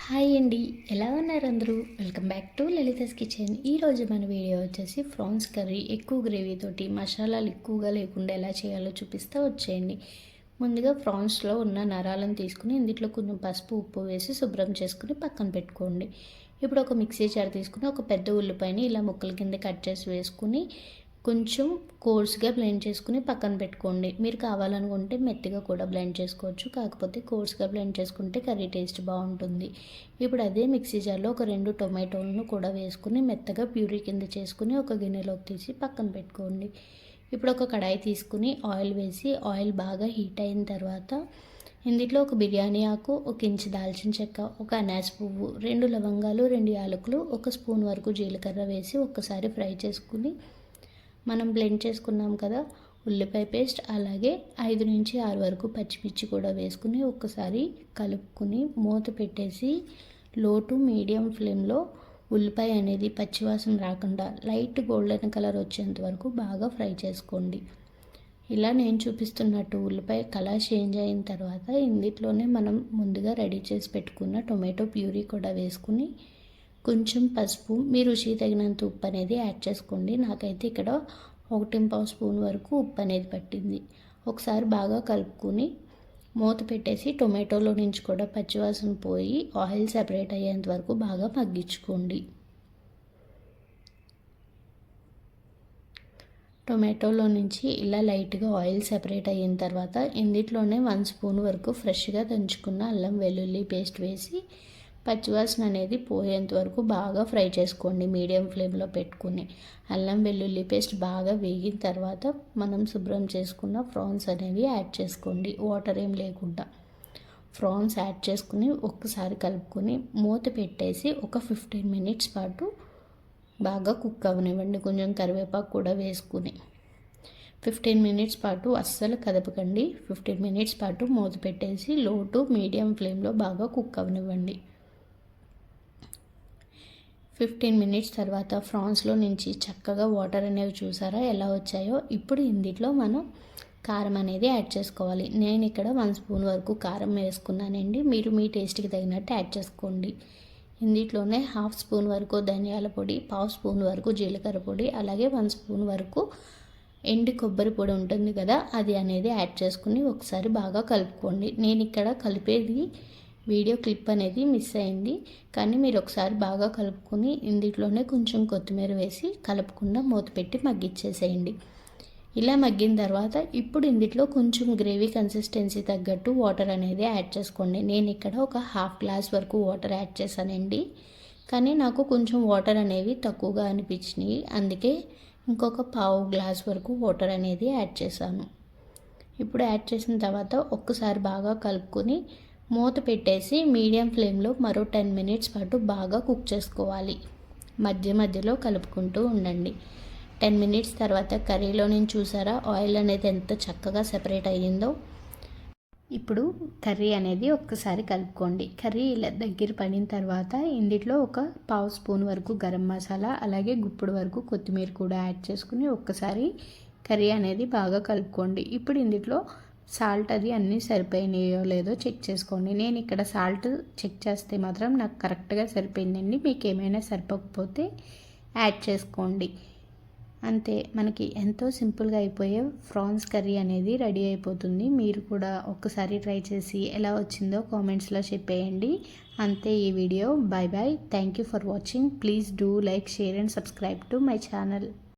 Hi అండి, ఎలా ఉన్నారు అందరూ? Welcome back to Lalitha's kitchen. ఈరోజు మన వీడియో వచ్చేసి ప్రాన్స్ కర్రీ ఎక్కువ గ్రేవీతోటి మసాలాలు ఎక్కువగా లేకుండా ఎలా చేయాలో చూపిస్తూ వచ్చేయండి. ముందుగా ప్రాన్స్లో ఉన్న నరాలను తీసుకుని ఇందులో కొంచెం పసుపు ఉప్పు వేసి శుభ్రం చేసుకుని పక్కన పెట్టుకోండి. ఇప్పుడు ఒక మిక్సీ జార్ తీసుకుని ఒక పెద్ద ఉల్లిపాయని ఇలా ముక్కల కింద కట్ చేసి వేసుకుని కొంచెం కోర్స్గా బ్లెండ్ చేసుకుని పక్కన పెట్టుకోండి. మీరు కావాలనుకుంటే మెత్తగా కూడా బ్లెండ్ చేసుకోవచ్చు, కాకపోతే కోర్స్గా బ్లెండ్ చేసుకుంటే కర్రీ టేస్ట్ బాగుంటుంది. ఇప్పుడు అదే మిక్సీ జార్లో ఒక 2 టొమాటోలను కూడా వేసుకుని మెత్తగా ప్యూరీ కింద చేసుకుని ఒక గిన్నెలోకి తీసి పక్కన పెట్టుకోండి. ఇప్పుడు ఒక కడాయి తీసుకుని ఆయిల్ వేసి ఆయిల్ బాగా హీట్ అయిన తర్వాత ఇందులో ఒక బిర్యానీ ఆకు, ఒక ఇంచు దాల్చిన చెక్క, ఒక అనాస్ పువ్వు, 2 లవంగాలు, 2 యాలకులు, 1 స్పూన్ వరకు జీలకర్ర వేసి ఒక్కసారి ఫ్రై చేసుకుని మనం బ్లెండ్ చేసుకున్నాం కదా ఉల్లిపాయ పేస్ట్, అలాగే 5 నుంచి 6 వరకు పచ్చిమిర్చి కూడా వేసుకుని ఒక్కసారి కలుపుకుని మూత పెట్టేసి లో టు మీడియం ఫ్లేమ్లో ఉల్లిపాయ అనేది పచ్చివాసన రాకుండా లైట్ గోల్డెన్ కలర్ వచ్చేంత వరకు బాగా ఫ్రై చేసుకోండి. ఇలా నేను చూపిస్తున్నట్టు ఉల్లిపాయ కలర్ చేంజ్ అయిన తర్వాత ఇందులోనే మనం ముందుగా రెడీ చేసి పెట్టుకున్న టొమాటో ప్యూరీ కూడా వేసుకుని కొంచెం పసుపు, మీ రుచికి తగినంత ఉప్పు అనేది యాడ్ చేసుకోండి. నాకైతే ఇక్కడ 1.5 స్పూన్ వరకు ఉప్పు అనేది పట్టింది. ఒకసారి బాగా కలుపుకొని మూత పెట్టేసి టొమాటోలో నుంచి కూడా పచ్చివాసన పోయి ఆయిల్ సెపరేట్ అయ్యేంత వరకు బాగా మగ్గించుకోండి. టొమాటోలో నుంచి ఇలా లైట్గా ఆయిల్ సెపరేట్ అయిన తర్వాత ఇందులోనే 1 స్పూన్ వరకు ఫ్రెష్గా దంచుకున్న అల్లం వెల్లుల్లి పేస్ట్ వేసి పచ్చివాసన అనేది పోయేంత వరకు బాగా ఫ్రై చేసుకోండి మీడియం ఫ్లేమ్లో పెట్టుకుని. అల్లం వెల్లుల్లి పేస్ట్ బాగా వేగిన తర్వాత మనం శుభ్రం చేసుకున్న ప్రాన్స్ అనేవి యాడ్ చేసుకోండి, వాటర్ ఏం లేకుండా. ప్రాన్స్ యాడ్ చేసుకుని ఒక్కసారి కలుపుకొని మూత పెట్టేసి ఒక 15 మినిట్స్ పాటు బాగా కుక్ అవనివ్వండి. కొంచెం కరివేపాకు కూడా వేసుకుని 15 మినిట్స్ పాటు అస్సలు కదపకండి. 15 మినిట్స్ పాటు మూత పెట్టేసి లో టు మీడియం ఫ్లేమ్లో బాగా కుక్ అవనివ్వండి. 15 మినిట్స్ తర్వాత ఫ్రాన్స్లో నుంచి చక్కగా వాటర్ అనేవి చూసారా ఎలా వచ్చాయో. ఇప్పుడు ఇందులో మనం కారం అనేది యాడ్ చేసుకోవాలి. నేను ఇక్కడ 1 స్పూన్ వరకు కారం వేసుకున్నానండి, మీరు మీ టేస్ట్కి తగినట్టు యాడ్ చేసుకోండి. ఇందులోనే 1/2 స్పూన్ వరకు ధనియాల పొడి, 1/2 స్పూన్ వరకు జీలకర్ర పొడి, అలాగే 1 స్పూన్ వరకు ఎండు కొబ్బరి పొడి ఉంటుంది కదా, అది అనేది యాడ్ చేసుకుని ఒకసారి బాగా కలుపుకోండి. నేను ఇక్కడ కలిపేది వీడియో క్లిప్ అనేది మిస్ అయింది, కానీ మీరు ఒకసారి బాగా కలుపుకొని ఇందులోనే కొంచెం కొత్తిమీర వేసి కలపకుండా మూత పెట్టి మగ్గిచ్చేసేయండి. ఇలా మగ్గిన తర్వాత ఇప్పుడు ఇందులో కొంచెం గ్రేవీ కన్సిస్టెన్సీ తగ్గట్టు వాటర్ అనేది యాడ్ చేసుకోండి. నేను ఇక్కడ ఒక 1/2 గ్లాస్ వరకు వాటర్ యాడ్ చేశానండి, కానీ నాకు కొంచెం వాటర్ అనేవి తక్కువగా అనిపించినాయి, అందుకే ఇంకొక 1/2 గ్లాస్ వరకు వాటర్ అనేది యాడ్ చేశాను. ఇప్పుడు యాడ్ చేసిన తర్వాత ఒక్కసారి బాగా కలుపుకొని మూత పెట్టేసి మీడియం ఫ్లేమ్లో మరో 10 మినిట్స్ పాటు బాగా కుక్ చేసుకోవాలి. మధ్య మధ్యలో కలుపుకుంటూ ఉండండి. 10 మినిట్స్ తర్వాత కర్రీలో నేను చూసారా ఆయిల్ అనేది ఎంత చక్కగా సెపరేట్ అయ్యిందో. ఇప్పుడు కర్రీ అనేది ఒక్కసారి కలుపుకోండి. కర్రీ ఇలా దగ్గర పడిన తర్వాత ఇందులో ఒక 1/2 స్పూన్ వరకు గరం మసాలా, అలాగే గుప్పుడు వరకు కొత్తిమీర కూడా యాడ్ చేసుకుని ఒక్కసారి కర్రీ అనేది బాగా కలుపుకోండి. ఇప్పుడు ఇందులో సాల్ట్ అది అన్నీ సరిపోయినాయో లేదో చెక్ చేసుకోండి. నేను ఇక్కడ సాల్ట్ చెక్ చేస్తే మాత్రం నాకు కరెక్ట్గా సరిపోయిందండి, మీకు ఏమైనా సరిపోకపోతే యాడ్ చేసుకోండి. అంతే, మనకి ఎంతో సింపుల్గా అయిపోయే ప్రాన్స్ కర్రీ అనేది రెడీ అయిపోతుంది. మీరు కూడా ఒక్కసారి ట్రై చేసి ఎలా వచ్చిందో కామెంట్స్లో చెప్పేయండి. అంతే ఈ వీడియో. Bye bye. Thank you for watching. Please do like, share and subscribe to my channel.